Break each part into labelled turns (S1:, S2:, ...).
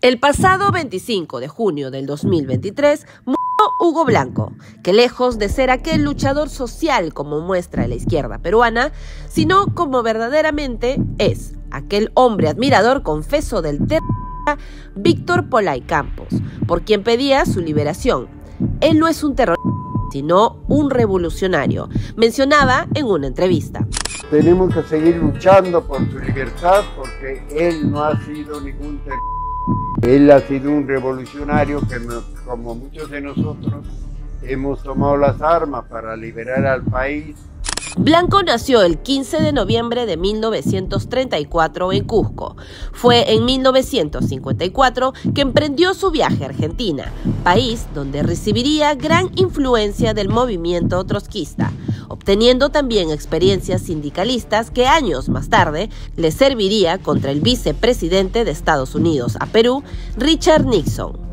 S1: El pasado 25 de junio del 2023 murió Hugo Blanco, que lejos de ser aquel luchador social como muestra la izquierda peruana, sino como verdaderamente es aquel hombre admirador confeso del terrorista Víctor Polay Campos, por quien pedía su liberación. Él no es un terrorista, sino un revolucionario, mencionaba en una entrevista.
S2: Tenemos que seguir luchando por su libertad porque él no ha sido ningún terrorista. Él ha sido un revolucionario que, como muchos de nosotros, hemos tomado las armas para liberar al país.
S1: Blanco nació el 15 de noviembre de 1934 en Cusco. Fue en 1954 que emprendió su viaje a Argentina, país donde recibiría gran influencia del movimiento trotskista, obteniendo también experiencias sindicalistas que años más tarde le serviría contra el vicepresidente de Estados Unidos a Perú, Richard Nixon.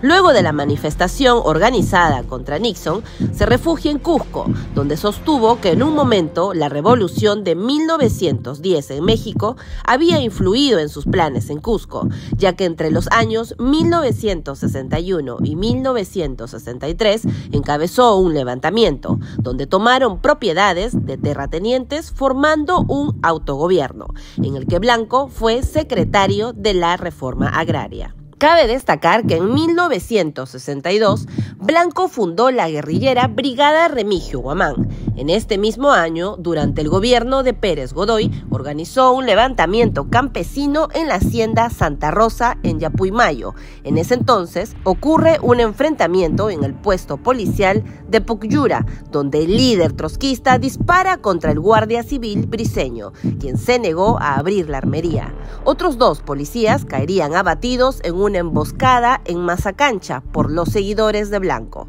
S1: Luego de la manifestación organizada contra Nixon, se refugia en Cusco, donde sostuvo que en un momento la revolución de 1910 en México había influido en sus planes en Cusco, ya que entre los años 1961 y 1963 encabezó un levantamiento, donde tomaron propiedades de terratenientes formando un autogobierno, en el que Blanco fue secretario de la Reforma Agraria. Cabe destacar que en 1962, Blanco fundó la guerrillera Brigada Remigio Guamán. En este mismo año, durante el gobierno de Pérez Godoy, organizó un levantamiento campesino en la hacienda Santa Rosa, en Yapuymayo. En ese entonces, ocurre un enfrentamiento en el puesto policial de Pucyura, donde el líder trotskista dispara contra el guardia civil briceño, quien se negó a abrir la armería. Otros 2 policías caerían abatidos en una emboscada en Mazacancha por los seguidores de Blanco.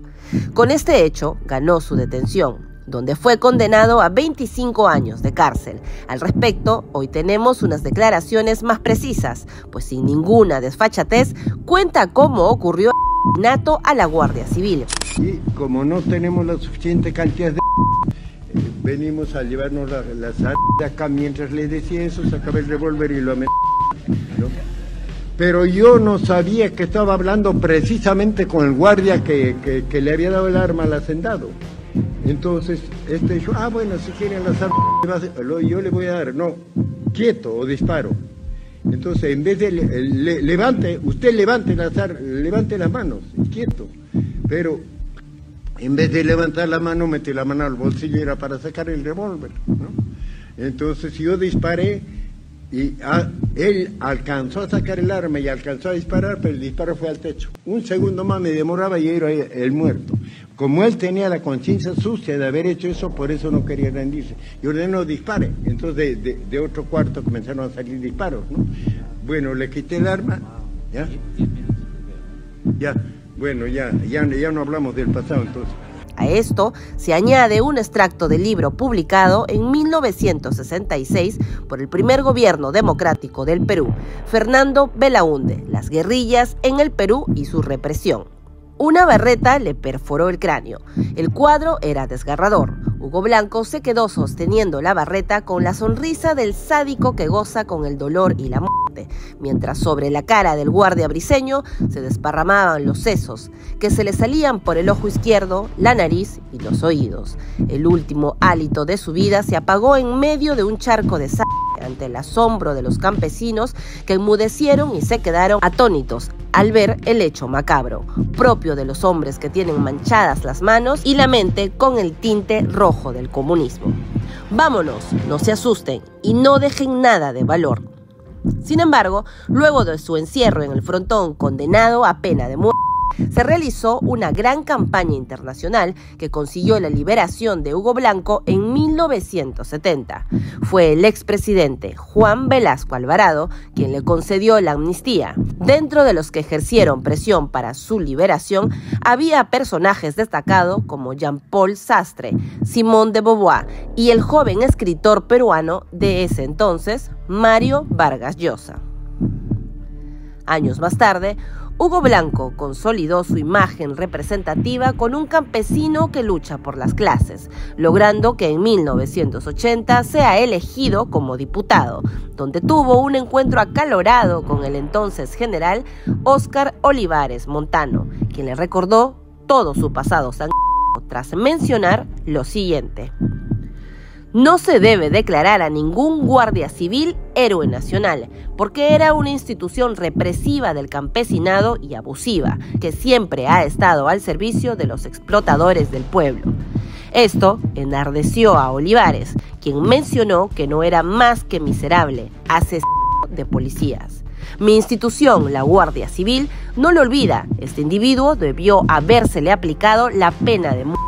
S1: Con este hecho, ganó su detención, donde fue condenado a 25 años de cárcel. Al respecto, hoy tenemos unas declaraciones más precisas, pues sin ninguna desfachatez, cuenta cómo ocurrió el asesinato a la Guardia Civil.
S2: Y como no tenemos la suficiente cantidad de... venimos a llevarnos las armas de acá. Mientras le decía eso, sacaba el revólver y lo amenazaba, ¿no? Pero yo no sabía que estaba hablando precisamente con el guardia que le había dado el arma al hacendado. Entonces, dijo, bueno, si quieren las armas, yo le voy a dar, no, quieto o disparo. Entonces, en vez de usted levante las manos, quieto. Pero en vez de levantar la mano, mete la mano al bolsillo y era para sacar el revólver, ¿no? Entonces yo disparé y él alcanzó a sacar el arma y alcanzó a disparar, pero el disparo fue al techo. Un segundo más me demoraba y era el muerto. Como él tenía la conciencia sucia de haber hecho eso, por eso no quería rendirse. Y ordenó dispare. Entonces de otro cuarto comenzaron a salir disparos, ¿no? Bueno, le quité el arma. ¿Ya? Ya. Bueno, ya no hablamos del pasado entonces.
S1: A esto se añade un extracto del libro publicado en 1966 por el primer gobierno democrático del Perú, Fernando Belaúnde, Las guerrillas en el Perú y su represión. Una barreta le perforó el cráneo. El cuadro era desgarrador. Hugo Blanco se quedó sosteniendo la barreta con la sonrisa del sádico que goza con el dolor y la muerte, mientras sobre la cara del guardia briceño se desparramaban los sesos, que se le salían por el ojo izquierdo, la nariz y los oídos. El último hálito de su vida se apagó en medio de un charco de sangre ante el asombro de los campesinos que enmudecieron y se quedaron atónitos al ver el hecho macabro, propio de los hombres que tienen manchadas las manos y la mente con el tinte rojo del comunismo. Vámonos, no se asusten y no dejen nada de valor. Sin embargo, luego de su encierro en el frontón condenado a pena de muerte, se realizó una gran campaña internacional que consiguió la liberación de Hugo Blanco en 1970. Fue el expresidente Juan Velasco Alvarado quien le concedió la amnistía. Dentro de los que ejercieron presión para su liberación, había personajes destacados como Jean-Paul Sastre, Simón de Beauvoir y el joven escritor peruano de ese entonces, Mario Vargas Llosa. Años más tarde, Hugo Blanco consolidó su imagen representativa con un campesino que lucha por las clases, logrando que en 1980 sea elegido como diputado, donde tuvo un encuentro acalorado con el entonces general Óscar Olivares Montano, quien le recordó todo su pasado sangriento tras mencionar lo siguiente: no se debe declarar a ningún guardia civil héroe nacional, porque era una institución represiva del campesinado y abusiva, que siempre ha estado al servicio de los explotadores del pueblo. Esto enardeció a Olivares, quien mencionó que no era más que miserable, asesino de policías. Mi institución, la Guardia Civil, no lo olvida. Este individuo debió habérsele aplicado la pena de muerte.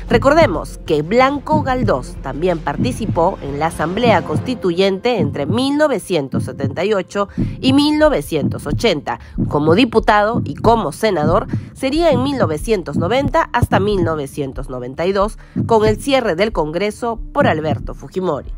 S1: Recordemos que Blanco Galdós también participó en la Asamblea Constituyente entre 1978 y 1980. Como diputado y como senador, sería en 1990 hasta 1992, con el cierre del Congreso por Alberto Fujimori.